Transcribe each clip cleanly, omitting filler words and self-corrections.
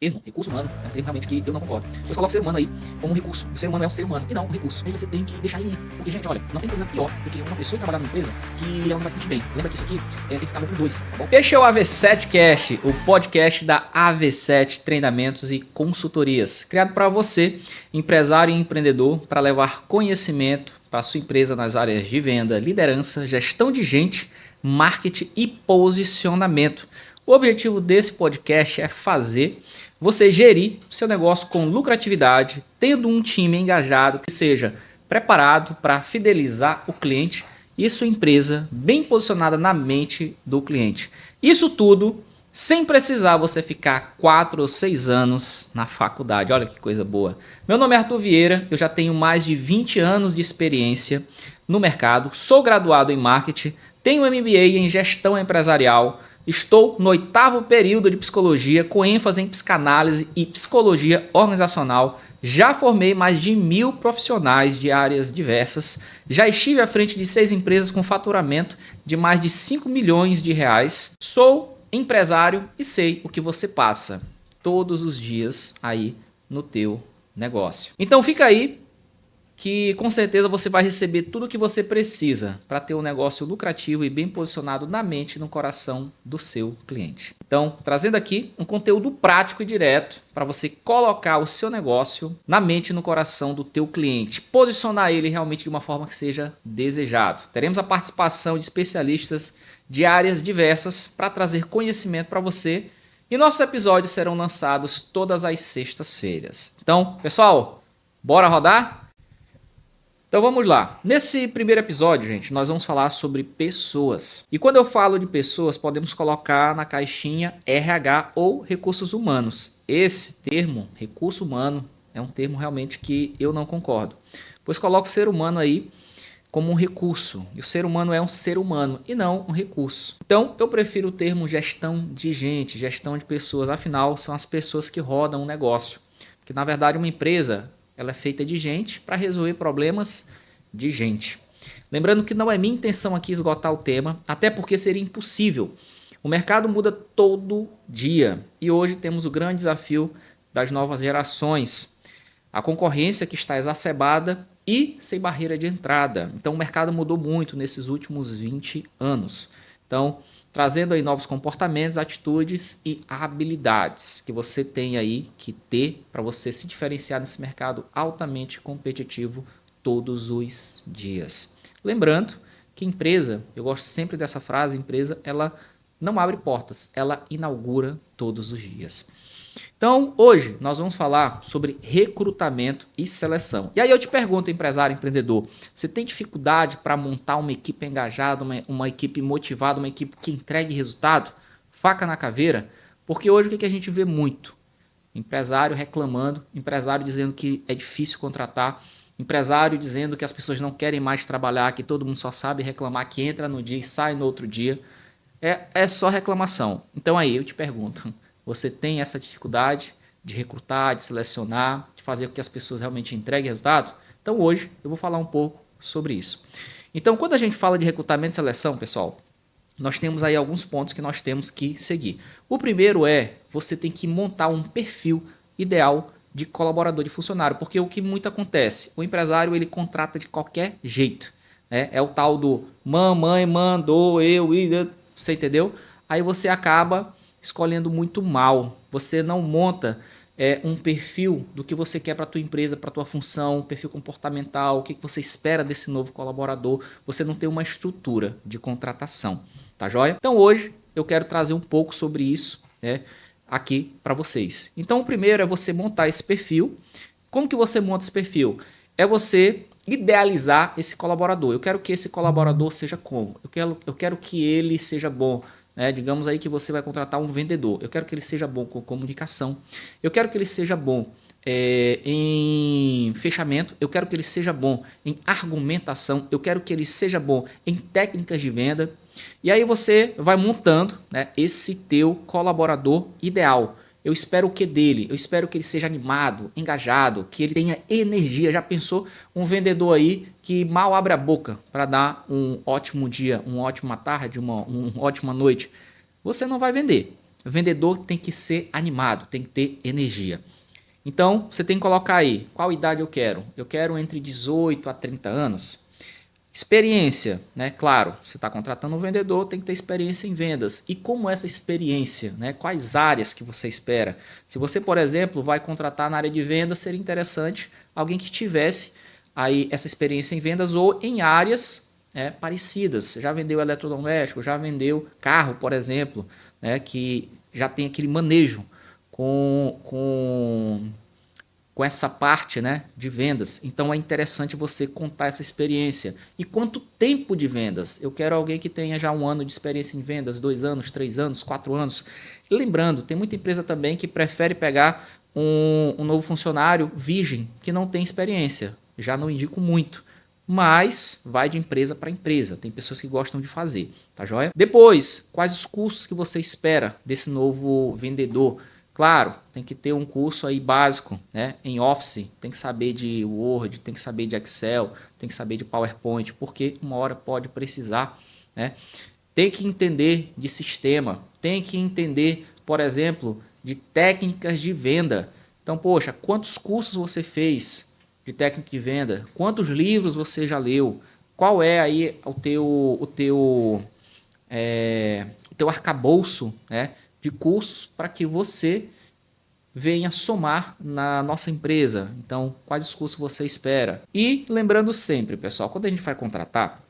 termo, recurso humano, é um termo realmente que eu não concordo. Você coloca o ser humano aí como um recurso. O ser humano é um ser humano e não um recurso. Aí você tem que deixar ele ir. Porque, gente, olha, não tem coisa pior do que uma pessoa trabalhar numa empresa que ela não vai se sentir bem. Lembra que isso aqui tem que ficar bom para os dois, tá bom? Este é o AV7Cast, o podcast da AV7 Treinamentos e Consultorias, criado para você, empresário e empreendedor, para levar conhecimento para a sua empresa nas áreas de venda, liderança, gestão de gente, marketing e posicionamento. O objetivo desse podcast é fazer você gerir o seu negócio com lucratividade, tendo um time engajado que seja preparado para fidelizar o cliente e sua empresa bem posicionada na mente do cliente. Isso tudo sem precisar você ficar 4 ou 6 anos na faculdade. Olha que coisa boa. Meu nome é Arthur Vieira, eu já tenho mais de 20 anos de experiência no mercado, sou graduado em marketing, tenho MBA em gestão empresarial, estou no 8º período de psicologia com ênfase em psicanálise e psicologia organizacional. Já formei mais de 1.000 profissionais de áreas diversas. Já estive à frente de 6 empresas com faturamento de mais de 5 milhões de reais. Sou empresário e sei o que você passa todos os dias aí no teu negócio. Então fica aí que com certeza você vai receber tudo o que você precisa para ter um negócio lucrativo e bem posicionado na mente e no coração do seu cliente. Então, trazendo aqui um conteúdo prático e direto para você colocar o seu negócio na mente e no coração do teu cliente, posicionar ele realmente de uma forma que seja desejado. Teremos a participação de especialistas de áreas diversas para trazer conhecimento para você e nossos episódios serão lançados todas as sextas-feiras. Então, pessoal, bora rodar? Então vamos lá. Nesse primeiro episódio, gente, nós vamos falar sobre pessoas. E quando eu falo de pessoas, podemos colocar na caixinha RH ou recursos humanos. Esse termo, recurso humano, é um termo realmente que eu não concordo. Pois coloco o ser humano aí como um recurso. E o ser humano é um ser humano e não um recurso. Então eu prefiro o termo gestão de gente, gestão de pessoas. Afinal, são as pessoas que rodam um negócio. Porque na verdade uma empresa, ela é feita de gente para resolver problemas de gente. Lembrando que não é minha intenção aqui esgotar o tema, até porque seria impossível. O mercado muda todo dia e hoje temos o grande desafio das novas gerações. A concorrência que está exacerbada e sem barreira de entrada. Então o mercado mudou muito nesses últimos 20 anos. Então, trazendo aí novos comportamentos, atitudes e habilidades que você tem aí que ter para você se diferenciar nesse mercado altamente competitivo todos os dias. Lembrando que empresa, eu gosto sempre dessa frase, empresa, ela não abre portas, ela inaugura todos os dias. Então, hoje nós vamos falar sobre recrutamento e seleção. E aí eu te pergunto, empresário, empreendedor, você tem dificuldade para montar uma equipe engajada, uma equipe motivada, uma equipe que entregue resultado? Faca na caveira? Porque hoje o que a gente vê muito? Empresário reclamando, empresário dizendo que é difícil contratar, empresário dizendo que as pessoas não querem mais trabalhar, que todo mundo só sabe reclamar, que entra no dia e sai no outro dia. É só reclamação. Então aí eu te pergunto, você tem essa dificuldade de recrutar, de selecionar, de fazer com que as pessoas realmente entreguem resultado? Então hoje eu vou falar um pouco sobre isso. Então quando a gente fala de recrutamento e seleção, pessoal, nós temos aí alguns pontos que nós temos que seguir. O primeiro é, você tem que montar um perfil ideal de colaborador, de funcionário, porque o que muito acontece, o empresário ele contrata de qualquer jeito, né? É o tal do mamãe mandou, você entendeu? Aí você acaba escolhendo muito mal. Você não monta um perfil do que você quer para a tua empresa, para a tua função, perfil comportamental, o que você espera desse novo colaborador. Você não tem uma estrutura de contratação, tá joia? Então hoje eu quero trazer um pouco sobre isso, né, aqui para vocês. Então o primeiro é você montar esse perfil. Como que você monta esse perfil? É você idealizar esse colaborador. Eu quero que esse colaborador seja como? Eu quero que ele seja bom. Digamos aí que você vai contratar um vendedor. Eu quero que ele seja bom com comunicação. Eu quero que ele seja bom em fechamento. Eu quero que ele seja bom em argumentação. Eu quero que ele seja bom em técnicas de venda. E aí você vai montando, né, esse teu colaborador ideal. Eu espero o que dele? Eu espero que ele seja animado, engajado, que ele tenha energia. Já pensou um vendedor aí que mal abre a boca para dar um ótimo dia, uma ótima tarde, uma ótima noite? Você não vai vender. O vendedor tem que ser animado, tem que ter energia. Então, você tem que colocar aí, qual idade eu quero? Eu quero entre 18 a 30 anos. Experiência, né? Claro, você está contratando um vendedor, tem que ter experiência em vendas. E como essa experiência, né? Quais áreas que você espera? Se você, por exemplo, vai contratar na área de vendas, seria interessante alguém que tivesse aí essa experiência em vendas ou em áreas parecidas. Já vendeu eletrodoméstico, já vendeu carro, por exemplo, né? Que já tem aquele manejo com essa parte, né, de vendas. Então é interessante você contar essa experiência. E quanto tempo de vendas? Eu quero alguém que tenha já 1 ano de experiência em vendas, 2 anos, 3 anos, 4 anos. E lembrando, tem muita empresa também que prefere pegar um novo funcionário virgem que não tem experiência. Já não indico muito. Mas vai de empresa para empresa. Tem pessoas que gostam de fazer, tá joia? Depois, quais os cursos que você espera desse novo vendedor? Claro, tem que ter um curso aí básico, né, em Office, tem que saber de Word, tem que saber de Excel, tem que saber de PowerPoint, porque uma hora pode precisar, né? Tem que entender de sistema, tem que entender, por exemplo, de técnicas de venda. Então, poxa, quantos cursos você fez de técnica de venda? Quantos livros você já leu? Qual é aí o teu arcabouço, né, de cursos para que você venha somar na nossa empresa? Então, quais os cursos você espera? E lembrando sempre, pessoal, quando a gente vai contratar,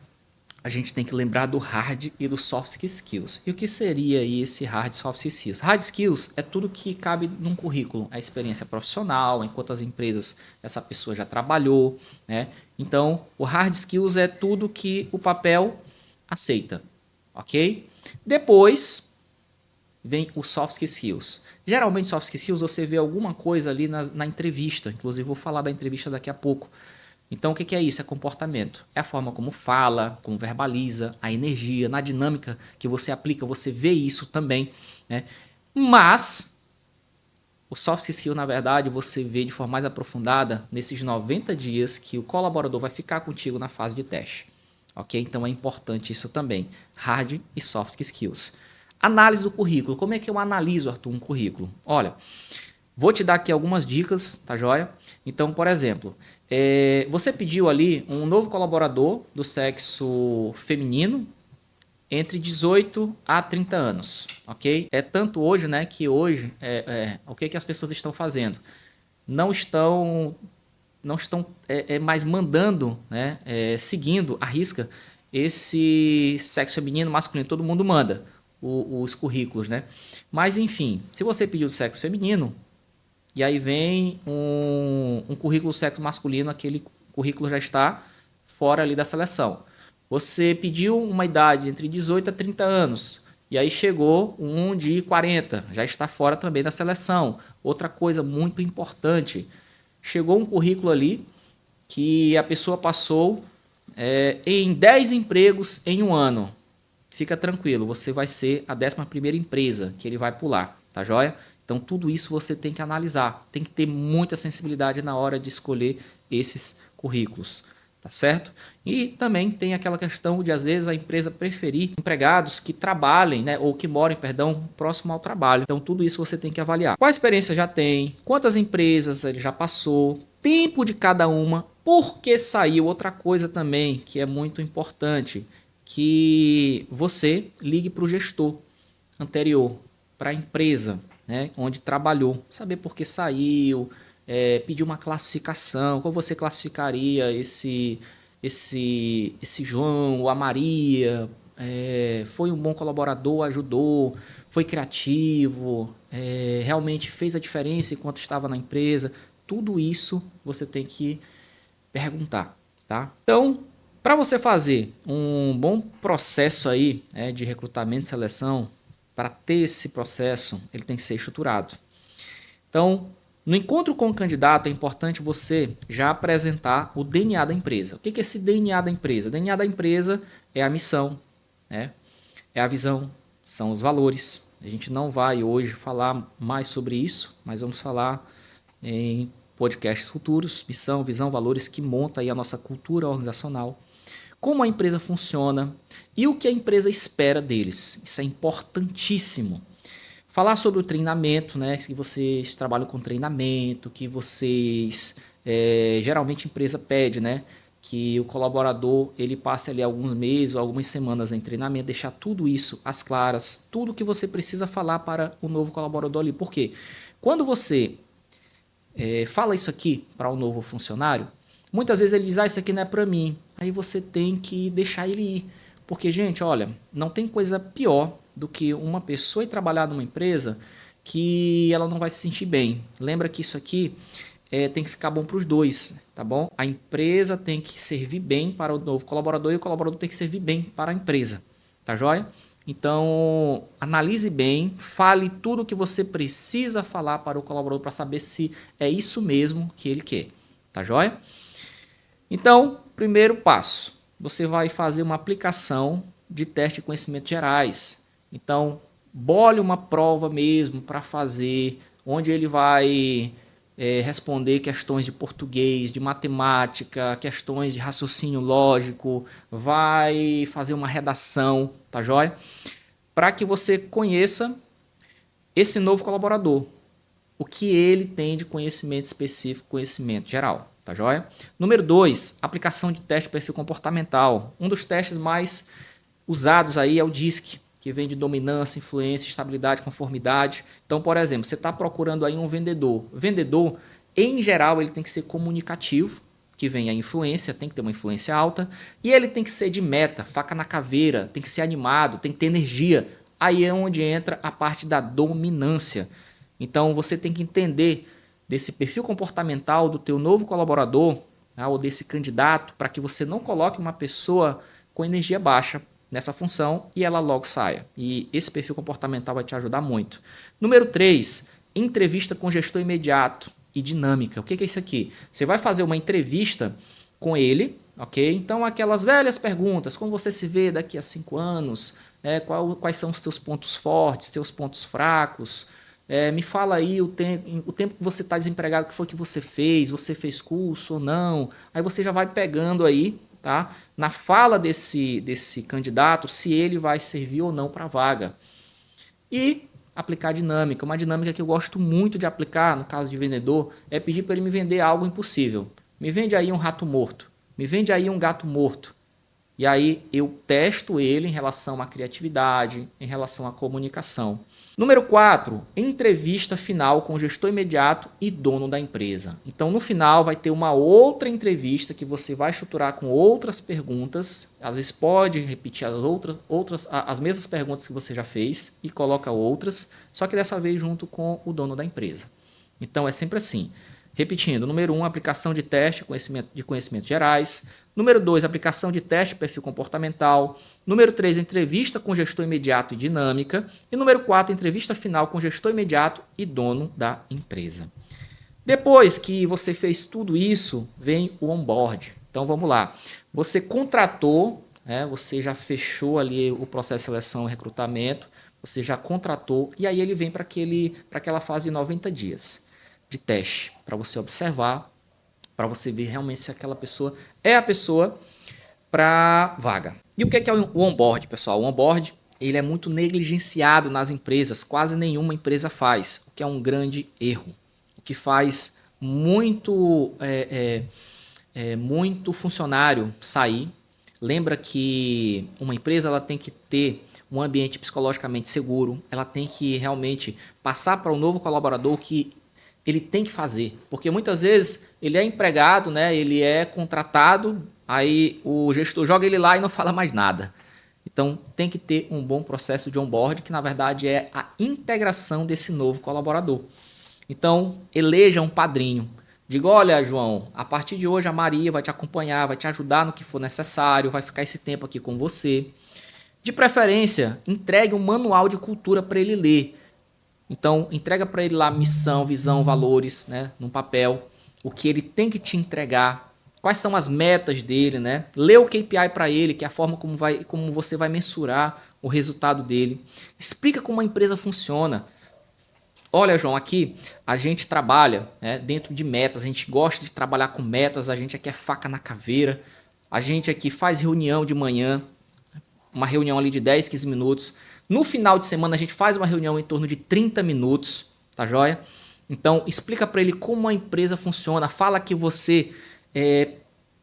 a gente tem que lembrar do hard e do soft skills. E o que seria aí esse hard e soft skills? Hard skills é tudo que cabe num currículo. A experiência profissional, em quantas empresas essa pessoa já trabalhou, né? Então, o hard skills é tudo que o papel aceita, ok? Depois vem o soft skills. Geralmente, soft skills, você vê alguma coisa ali na entrevista. Inclusive, vou falar da entrevista daqui a pouco. Então, o que é isso? É comportamento. É a forma como fala, como verbaliza, a energia, na dinâmica que você aplica, você vê isso também, né? Mas o soft skill, na verdade, você vê de forma mais aprofundada nesses 90 dias que o colaborador vai ficar contigo na fase de teste. Ok? Então, é importante isso também. Hard e soft skills. Análise do currículo. Como é que eu analiso, Arthur, um currículo? Olha, vou te dar aqui algumas dicas, tá joia? Então, por exemplo, você pediu ali um novo colaborador do sexo feminino entre 18 a 30 anos, ok? É tanto hoje, né, que hoje, o que as pessoas estão fazendo? Não estão mais mandando, né, seguindo a risca esse sexo feminino, masculino, todo mundo manda os currículos, né? Mas, enfim, se você pediu sexo feminino, e aí vem um currículo sexo masculino, aquele currículo já está fora ali da seleção. Você pediu uma idade entre 18 a 30 anos, e aí chegou um de 40, já está fora também da seleção. Outra coisa muito importante, chegou um currículo ali que a pessoa passou em 10 empregos em 1 ano. Fica tranquilo, você vai ser a 11ª empresa que ele vai pular, tá joia? Então, tudo isso você tem que analisar, tem que ter muita sensibilidade na hora de escolher esses currículos, tá certo? E também tem aquela questão de, às vezes, a empresa preferir empregados que trabalhem, né, ou que morem, próximo ao trabalho. Então, tudo isso você tem que avaliar. Qual experiência já tem, quantas empresas ele já passou, tempo de cada uma, por que saiu. Outra coisa também que é muito importante, que você ligue para o gestor anterior, para a empresa, né, onde trabalhou, saber por que saiu, pedir uma classificação, como você classificaria esse João ou a Maria, foi um bom colaborador, ajudou, foi criativo, realmente fez a diferença enquanto estava na empresa. Tudo isso você tem que perguntar, tá? Então, para você fazer um bom processo aí, de recrutamento e seleção, para ter esse processo, ele tem que ser estruturado. Então, no encontro com o candidato, é importante você já apresentar o DNA da empresa. O que é esse DNA da empresa? O DNA da empresa é a missão, né? É a visão, são os valores. A gente não vai hoje falar mais sobre isso, mas vamos falar em podcasts futuros, missão, visão, valores, que monta aí a nossa cultura organizacional, como a empresa funciona e o que a empresa espera deles. Isso é importantíssimo. Falar sobre o treinamento, né? Que vocês trabalham com treinamento, que vocês geralmente a empresa pede, né? Que o colaborador ele passe ali alguns meses ou algumas semanas em treinamento, deixar tudo isso às claras, tudo que você precisa falar para o novo colaborador ali. Por quê? Quando você fala isso aqui para o novo funcionário, muitas vezes ele diz, isso aqui não é para mim. Aí você tem que deixar ele ir. Porque, gente, olha, não tem coisa pior do que uma pessoa ir trabalhar numa empresa que ela não vai se sentir bem. Lembra que isso aqui tem que ficar bom para os dois, tá bom? A empresa tem que servir bem para o novo colaborador e o colaborador tem que servir bem para a empresa, tá joia? Então, analise bem, fale tudo o que você precisa falar para o colaborador para saber se é isso mesmo que ele quer, tá joia? Então, primeiro passo, você vai fazer uma aplicação de teste de conhecimentos gerais. Então, bole uma prova mesmo para fazer, onde ele vai responder questões de português, de matemática, questões de raciocínio lógico, vai fazer uma redação, tá joia? Para que você conheça esse novo colaborador, o que ele tem de conhecimento específico, conhecimento geral, tá joia? Número 2, aplicação de teste de perfil comportamental. Um dos testes mais usados aí é o DISC, que vem de dominância, influência, estabilidade, conformidade. Então, por exemplo, você está procurando aí um vendedor. O vendedor, em geral, ele tem que ser comunicativo, que vem a influência, tem que ter uma influência alta, e ele tem que ser de meta, faca na caveira, tem que ser animado, tem que ter energia. Aí é onde entra a parte da dominância. Então, você tem que entender desse perfil comportamental do teu novo colaborador, tá, ou desse candidato, para que você não coloque uma pessoa com energia baixa nessa função e ela logo saia. E esse perfil comportamental vai te ajudar muito. Número 3, entrevista com gestor imediato e dinâmica. O que é isso aqui? Você vai fazer uma entrevista com ele, ok? Então, aquelas velhas perguntas, como você se vê daqui a 5 anos, quais são os teus pontos fortes, teus pontos fracos, me fala aí o tempo que você está desempregado, o que foi que você fez curso ou não? Aí você já vai pegando aí, tá? Na fala desse candidato, se ele vai servir ou não para a vaga. E aplicar dinâmica. Uma dinâmica que eu gosto muito de aplicar, no caso de vendedor, é pedir para ele me vender algo impossível. Me vende aí um rato morto. Me vende aí um gato morto. E aí eu testo ele em relação à criatividade, em relação à comunicação. Número 4, entrevista final com o gestor imediato e dono da empresa. Então, no final, vai ter uma outra entrevista que você vai estruturar com outras perguntas. Às vezes pode repetir as mesmas perguntas que você já fez e coloca outras, só que dessa vez junto com o dono da empresa. Então, é sempre assim. Repetindo, número 1, aplicação de teste de conhecimentos gerais. Número 2, aplicação de teste de perfil comportamental. Número 3, entrevista com gestor imediato e dinâmica. E número 4, entrevista final com gestor imediato e dono da empresa. Depois que você fez tudo isso, vem o onboard. Então vamos lá. Você contratou, você já fechou ali o processo de seleção e recrutamento, você já contratou e aí ele vem para aquela fase de 90 dias de teste, para você observar, para você ver realmente se aquela pessoa é a pessoa para vaga. E o que é o onboard, pessoal? O onboard ele é muito negligenciado nas empresas, quase nenhuma empresa faz, o que é um grande erro. O que faz muito funcionário sair. Lembra que uma empresa ela tem que ter um ambiente psicologicamente seguro, ela tem que realmente passar para o novo colaborador que ele tem que fazer, porque muitas vezes ele é empregado, né? Ele é contratado, aí o gestor joga ele lá e não fala mais nada. Então tem que ter um bom processo de onboard, que na verdade é a integração desse novo colaborador. Então eleja um padrinho. Diga, olha João, a partir de hoje a Maria vai te acompanhar, vai te ajudar no que for necessário, vai ficar esse tempo aqui com você. De preferência, entregue um manual de cultura para ele ler. Então, entrega para ele lá missão, visão, valores, né, num papel, o que ele tem que te entregar, quais são as metas dele, né? Lê o KPI para ele, que é a forma como você vai mensurar o resultado dele. Explica como a empresa funciona. Olha, João, aqui a gente trabalha dentro de metas, a gente gosta de trabalhar com metas, a gente aqui é faca na caveira, a gente aqui faz reunião de manhã, uma reunião ali de 10, 15 minutos, No final de semana a gente faz uma reunião em torno de 30 minutos, tá joia? Então explica para ele como a empresa funciona, fala que você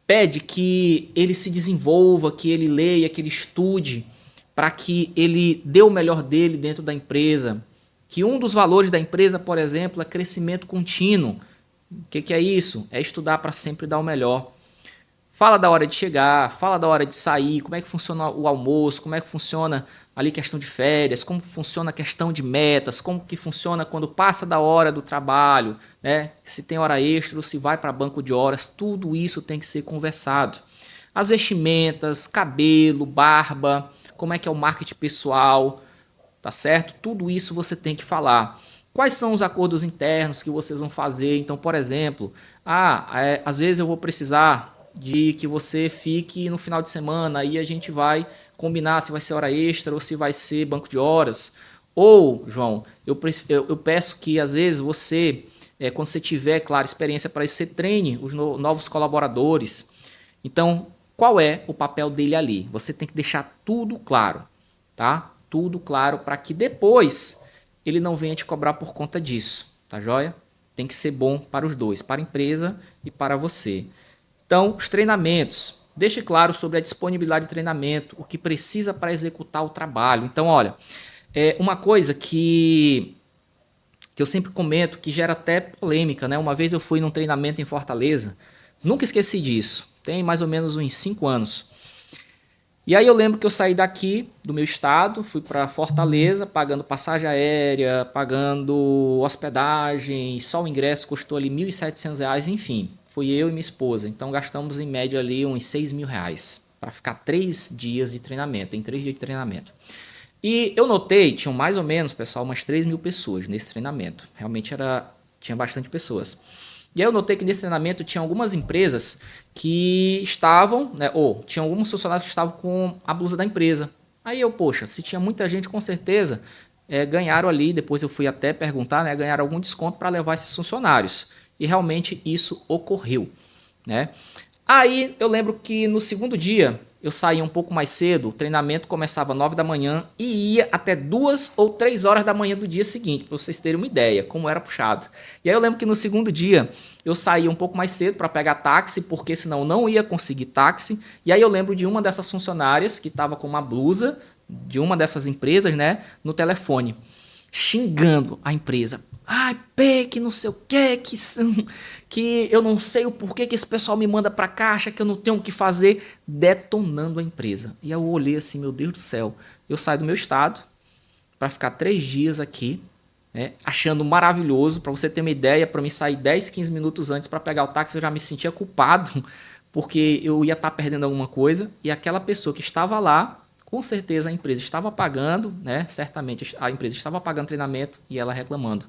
pede que ele se desenvolva, que ele leia, que ele estude, para que ele dê o melhor dele dentro da empresa. Que um dos valores da empresa, por exemplo, é crescimento contínuo. O que é isso? É estudar para sempre dar o melhor. Fala da hora de chegar, fala da hora de sair, como é que funciona o almoço, como é que funciona ali questão de férias, como funciona a questão de metas, como que funciona quando passa da hora do trabalho, né? Se tem hora extra ou se vai para banco de horas, tudo isso tem que ser conversado. As vestimentas, cabelo, barba, como é que é o marketing pessoal, tá certo? Tudo isso você tem que falar. Quais são os acordos internos que vocês vão fazer? Então, por exemplo, às vezes eu vou precisar de que você fique no final de semana, aí a gente vai combinar se vai ser hora extra ou se vai ser banco de horas. Ou, João, eu peço que às vezes você, quando você tiver, claro, experiência para isso, você treine os novos colaboradores. Então, qual é o papel dele ali? Você tem que deixar tudo claro, tá? Tudo claro para que depois ele não venha te cobrar por conta disso, tá joia? Tem que ser bom para os dois, para a empresa e para você. Então, os treinamentos. Deixe claro sobre a disponibilidade de treinamento, o que precisa para executar o trabalho. Então, olha, uma coisa que eu sempre comento, que gera até polêmica, né? Uma vez eu fui num treinamento em Fortaleza, nunca esqueci disso, tem mais ou menos uns 5 anos. E aí eu lembro que eu saí daqui, do meu estado, fui para Fortaleza, pagando passagem aérea, pagando hospedagem, só o ingresso custou ali R$ 1.700, enfim. Fui eu e minha esposa, então gastamos em média ali uns R$ 6.000 para ficar 3 dias de treinamento, em 3 dias de treinamento. E eu notei, tinham mais ou menos, pessoal, umas 3.000 pessoas nesse treinamento. Realmente tinha bastante pessoas. E aí eu notei que nesse treinamento tinha algumas empresas que estavam, né, ou tinha alguns funcionários que estavam com a blusa da empresa. Aí eu, poxa, se tinha muita gente, com certeza ganharam ali, depois eu fui até perguntar, né, ganharam algum desconto para levar esses funcionários. E realmente isso ocorreu, né? Aí eu lembro que no segundo dia eu saía um pouco mais cedo, o treinamento começava às 9 da manhã e ia até 2 ou 3 horas da manhã do dia seguinte, para vocês terem uma ideia como era puxado. E aí eu lembro que no segundo dia eu saía um pouco mais cedo para pegar táxi, porque senão eu não ia conseguir táxi. E aí eu lembro de uma dessas funcionárias que estava com uma blusa de uma dessas empresas, né, no telefone, xingando a empresa. Ai, Pê, que não sei o quê, que eu não sei o porquê que esse pessoal me manda pra caixa, que eu não tenho o que fazer, detonando a empresa. E eu olhei assim, meu Deus do céu, eu saio do meu estado para ficar 3 dias aqui, né, achando maravilhoso. Para você ter uma ideia, para mim sair 10, 15 minutos antes para pegar o táxi, eu já me sentia culpado, porque eu ia estar perdendo alguma coisa, e aquela pessoa que estava lá, com certeza a empresa estava pagando, né, certamente a empresa estava pagando treinamento e ela reclamando.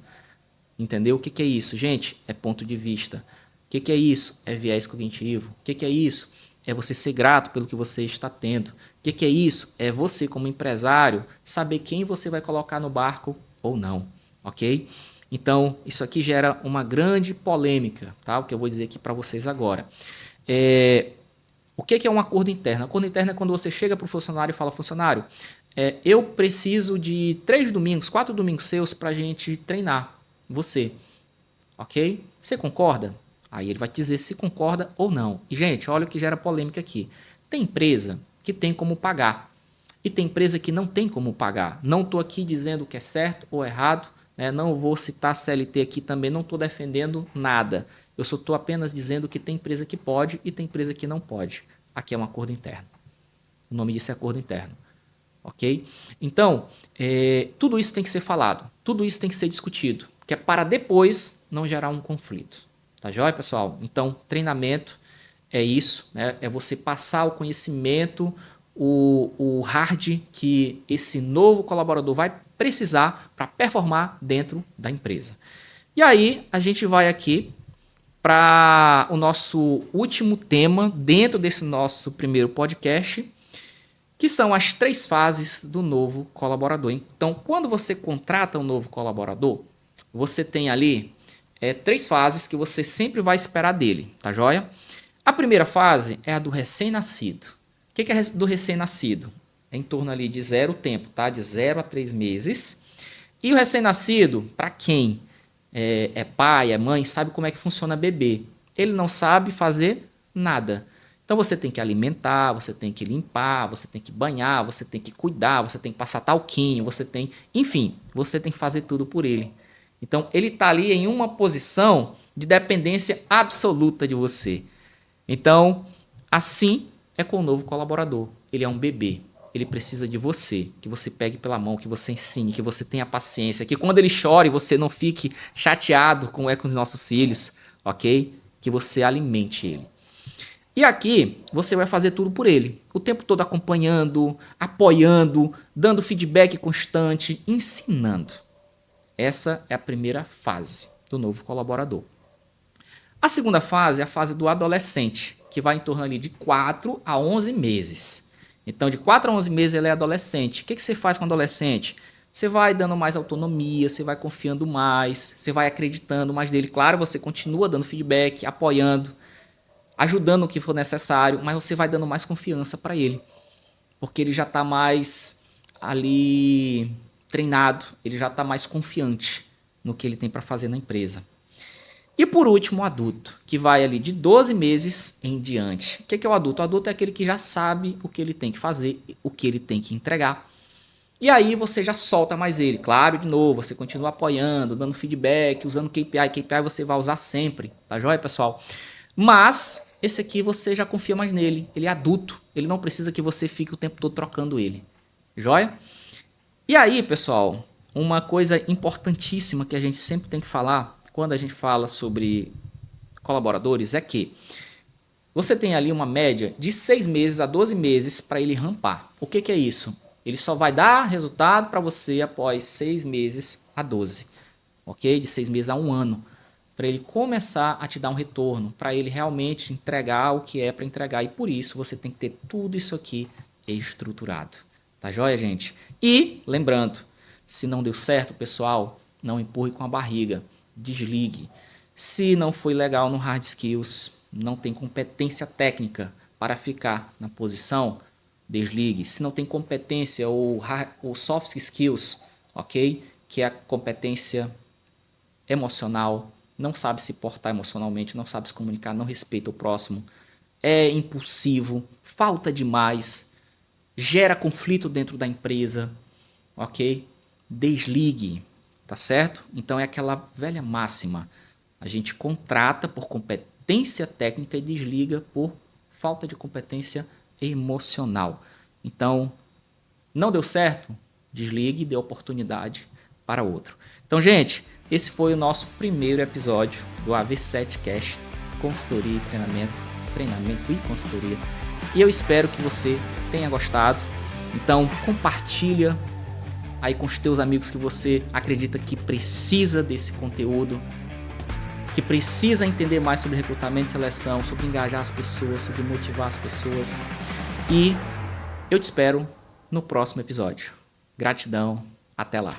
Entendeu? O que é isso, gente? É ponto de vista. O que é isso? É viés cognitivo. O que é isso? É você ser grato pelo que você está tendo. O que é isso? É você, como empresário, saber quem você vai colocar no barco ou não. Ok? Então, isso aqui gera uma grande polêmica, tá? O que eu vou dizer aqui para vocês agora. O que é um acordo interno? Acordo interno é quando você chega para o funcionário e fala, funcionário, eu preciso de 3 domingos, 4 domingos seus para a gente treinar você, ok? Você concorda? Aí ele vai te dizer se concorda ou não. E, gente, olha o que gera polêmica aqui. Tem empresa que tem como pagar e tem empresa que não tem como pagar. Não estou aqui dizendo o que é certo ou errado, né? Não vou citar CLT aqui também, não estou defendendo nada. Eu só estou apenas dizendo que tem empresa que pode e tem empresa que não pode. Aqui é um acordo interno. O nome disso é acordo interno. Ok? Então, tudo isso tem que ser falado. Tudo isso tem que ser discutido. Que é para depois não gerar um conflito. Tá joia, pessoal? Então, treinamento é isso, né? É você passar o conhecimento, o hard que esse novo colaborador vai precisar para performar dentro da empresa. E aí, a gente vai aqui para o nosso último tema dentro desse nosso primeiro podcast, que são as 3 fases do novo colaborador. Então, quando você contrata um novo colaborador, você tem ali 3 fases que você sempre vai esperar dele, tá joia? A primeira fase é a do recém-nascido. O que é do recém-nascido? é em torno ali de 0 tempo, tá? De 0 a 3 meses. E o recém-nascido, para quem é pai, é mãe, sabe como é que funciona bebê. Ele não sabe fazer nada. Então você tem que alimentar, você tem que limpar, você tem que banhar, você tem que cuidar, você tem que passar talquinho, enfim, você tem que fazer tudo por ele. Então ele está ali em uma posição de dependência absoluta de você. Então, assim é com o novo colaborador. Ele é um bebê. Ele precisa de você, que você pegue pela mão, que você ensine, que você tenha paciência, que quando ele chore você não fique chateado como é com os nossos filhos, ok? Que você alimente ele. E aqui você vai fazer tudo por ele, o tempo todo acompanhando, apoiando, dando feedback constante, ensinando. Essa é a primeira fase do novo colaborador. A segunda fase é a fase do adolescente, que vai em torno ali de 4 a 11 meses. Então, de 4 a 11 meses ele é adolescente. O que você faz com o adolescente? Você vai dando mais autonomia, você vai confiando mais, você vai acreditando mais nele. Claro, você continua dando feedback, apoiando, ajudando no que for necessário, mas você vai dando mais confiança para ele. Porque ele já está mais ali treinado, ele já está mais confiante no que ele tem para fazer na empresa. E por último, o adulto, que vai ali de 12 meses em diante. O que é o adulto? O adulto é aquele que já sabe o que ele tem que fazer, o que ele tem que entregar. E aí você já solta mais ele. Claro, de novo, você continua apoiando, dando feedback, usando KPI. KPI você vai usar sempre, tá joia, pessoal? Mas esse aqui você já confia mais nele. Ele é adulto, ele não precisa que você fique o tempo todo trocando ele. Joia? E aí, pessoal, uma coisa importantíssima que a gente sempre tem que falar quando a gente fala sobre colaboradores é que você tem ali uma média de 6 meses a 12 meses para ele rampar. O que é isso? Ele só vai dar resultado para você após 6 meses a 12, ok? De 6 meses a 1 ano, para ele começar a te dar um retorno, para ele realmente entregar o que é para entregar. E por isso você tem que ter tudo isso aqui estruturado. Tá joia, gente? E, lembrando, se não deu certo, pessoal, não empurre com a barriga. Desligue. Se não foi legal no hard skills, não tem competência técnica para ficar na posição, desligue. Se não tem competência ou soft skills, ok? Que é a competência emocional, não sabe se portar emocionalmente, não sabe se comunicar, não respeita o próximo, é impulsivo, falta demais, gera conflito dentro da empresa, ok? Desligue, tá certo? Então é aquela velha máxima, a gente contrata por competência técnica e desliga por falta de competência emocional. Então, não deu certo? Desligue e dê oportunidade para outro. Então, gente, esse foi o nosso primeiro episódio do AV7Cast, consultoria e treinamento e consultoria. E eu espero que você tenha gostado. Então, compartilha aí com os teus amigos que você acredita que precisa desse conteúdo, que precisa entender mais sobre recrutamento e seleção, sobre engajar as pessoas, sobre motivar as pessoas. E eu te espero no próximo episódio. Gratidão, até lá.